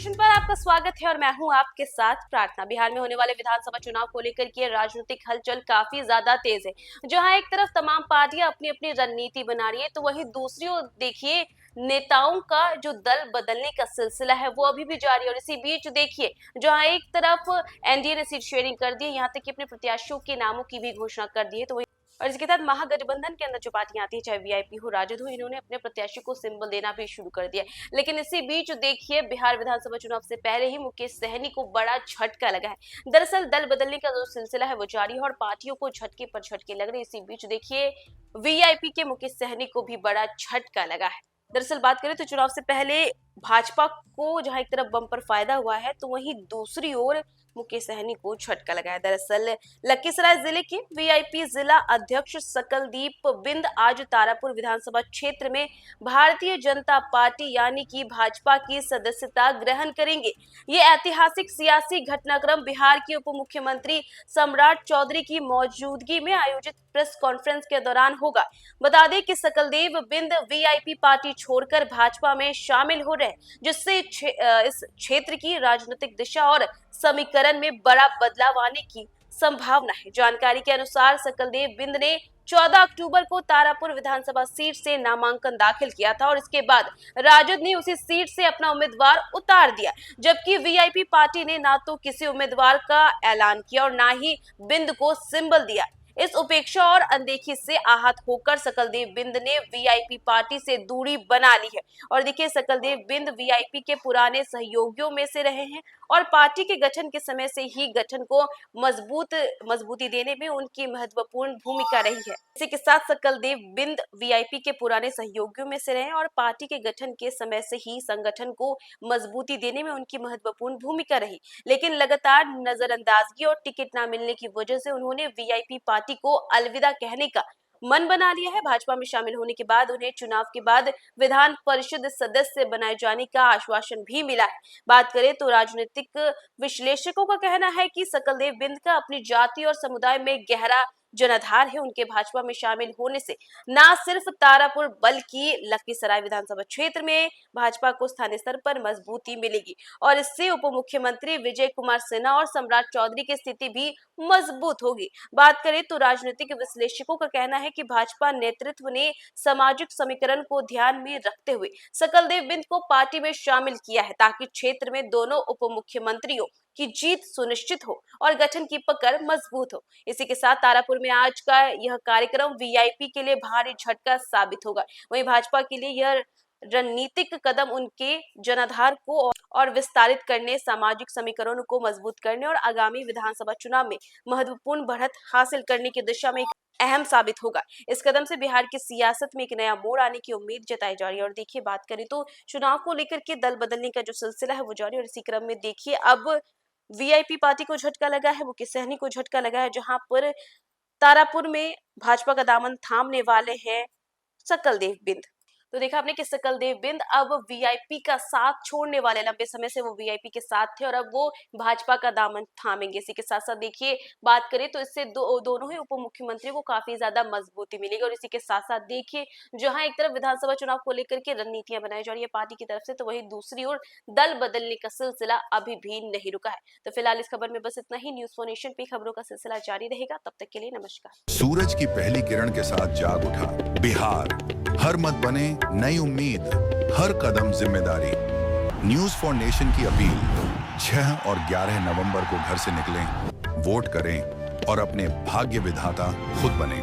Nation पर आपका स्वागत है और मैं हूं आपके साथ प्रार्थना। बिहार में होने वाले विधानसभा चुनाव को लेकर के राजनीतिक हलचल काफी ज्यादा तेज है। जहां एक तरफ तमाम पार्टियां अपनी अपनी रणनीति बना रही है, तो वहीं दूसरी ओर देखिए नेताओं का जो दल बदलने का सिलसिला है वो अभी भी जारी है। और इसी बीच देखिए जहां एक तरफ एनडीए ने सीट शेयरिंग कर दी है, यहाँ तक कि अपने प्रत्याशियों के नामों की भी घोषणा कर दी है, तो और इसके तहत महागठबंधन के अंदर जो पार्टियां आती है, चाहे वीआईपी हो, राजद हो, इन्होंने अपने प्रत्याशी को सिंबल देना भी शुरू कर दिया। लेकिन इसी बीच देखिए बिहार विधानसभा चुनाव से पहले ही मुकेश सहनी को बड़ा झटका लगा है। दरअसल दल बदलने का जो सिलसिला है वो जारी है और पार्टियों को झटके पर झटके लग रहे। इसी बीच देखिए वीआईपी के मुकेश सहनी को भी बड़ा झटका लगा है। दरअसल बात करें तो चुनाव से पहले भाजपा को जहां एक तरफ बम्पर फायदा हुआ है, तो वहीं दूसरी ओर मुकेश सहनी को झटका लगा है। दरअसल लखीसराय जिले के वीआईपी जिला अध्यक्ष सकलदीप बिंद आज तारापुर विधानसभा क्षेत्र में भारतीय जनता पार्टी यानी कि भाजपा की सदस्यता ग्रहण करेंगे। ये ऐतिहासिक सियासी घटनाक्रम बिहार के उप मुख्यमंत्री सम्राट चौधरी की मौजूदगी में आयोजित प्रेस कॉन्फ्रेंस के दौरान होगा। बता दें कि सकलदेव बिंद वीआईपी पार्टी छोड़कर भाजपा में शामिल हो रहे हैं, जिससे इस क्षेत्र की राजनीतिक दिशा और समीकरण में बड़ा बदलाव आने की संभावना है। जानकारी के अनुसार सकलदेव बिंद ने 14 अक्टूबर को तारापुर विधानसभा सीट से नामांकन दाखिल किया था और इसके बाद राजद ने उसी सीट से अपना उम्मीदवार उतार दिया, जबकि वीआईपी पार्टी ने ना तो किसी उम्मीदवार का ऐलान किया और ना ही बिंद को सिंबल दिया। इस उपेक्षा और अनदेखी से आहत होकर सकलदेव बिंद ने वीआईपी पार्टी से दूरी बना ली है। और देखिए सकलदेव बिंद वीआईपी के पुराने सहयोगियों में से रहे हैं और पार्टी के गठन के समय से ही गठन को मजबूती देने में उनकी महत्वपूर्ण भूमिका रही है। इसी के साथ सकलदेव बिंद वीआईपी के पुराने सहयोगियों में से रहे और पार्टी के गठन के समय से ही संगठन को मजबूती देने में उनकी महत्वपूर्ण भूमिका रही। लेकिन लगातार नजरअंदाजगी और टिकट न मिलने की वजह से उन्होंने वीआईपी पार्टी को अलविदा कहने का मन बना लिया है। भाजपा में शामिल होने के बाद उन्हें चुनाव के बाद विधान परिषद सदस्य बनाए जाने का आश्वासन भी मिला है। बात करें तो राजनीतिक विश्लेषकों का कहना है कि सकलदेव बिंद का अपनी जाति और समुदाय में गहरा जनाधार है। उनके भाजपा में शामिल होने से न सिर्फ तारापुर बल्कि लखीसराय विधानसभा क्षेत्र में भाजपा को स्थानीय स्तर पर मजबूती मिलेगी और इससे उप मुख्यमंत्री विजय कुमार सिन्हा और सम्राट चौधरी की स्थिति भी मजबूत होगी। बात करें तो राजनीतिक विश्लेषकों का कहना है कि भाजपा नेतृत्व ने सामाजिक समीकरण को ध्यान में रखते हुए सकलदेव बिंद को पार्टी में शामिल किया है, ताकि क्षेत्र में दोनों उप मुख्यमंत्रियों की जीत सुनिश्चित हो और गठन की पकड़ मजबूत हो। इसी के साथ तारापुर में आज का यह कार्यक्रम वीआईपी के लिए भारी झटका साबित होगा। वहीं भाजपा के लिए यह रणनीतिक कदम उनके जनाधार को और विस्तारित करने, सामाजिक समीकरणों को मजबूत करने और आगामी विधानसभा चुनाव में महत्वपूर्ण बढ़त हासिल करने की दिशा में अहम साबित होगा। इस कदम से बिहार की सियासत में एक नया मोड़ आने की उम्मीद जताई जा रही है। और देखिए बात करें तो चुनाव को लेकर के दल बदलने का जो सिलसिला है वो जारी है और इसी क्रम में देखिए अब वीआईपी पार्टी को झटका लगा है, मुकेश सहनी को झटका लगा है, जहां पर तारापुर में भाजपा का दामन थामने वाले हैं सकलदेव बिंद। तो देखा आपने कि सकलदेव बिंद अब वीआईपी का साथ छोड़ने वाले, लंबे समय से वो वीआईपी के साथ थे और अब वो भाजपा का दामन थामेंगे। इसी के साथ साथ देखिए बात करें तो इससे दोनों ही उप मुख्यमंत्री को काफी ज्यादा मजबूती मिलेगी। और इसी के साथ साथ देखिए जहां एक तरफ विधानसभा चुनाव को लेकर के रणनीतियां बनाई जा रही है पार्टी की तरफ से, तो वहीं दूसरी ओर दल बदलने का सिलसिला अभी भी नहीं रुका है। तो फिलहाल इस खबर में बस इतना ही। न्यूज़ फॉर नेशन पे खबरों का सिलसिला जारी रहेगा। तब तक के लिए नमस्कार। सूरज की पहली किरण के साथ जाग उठा बिहार, हर मत बने नई उम्मीद, हर कदम जिम्मेदारी। न्यूज़ फॉर नेशन की अपील, 6 और 11 नवंबर को घर से निकलें, वोट करें और अपने भाग्य विधाता खुद बने।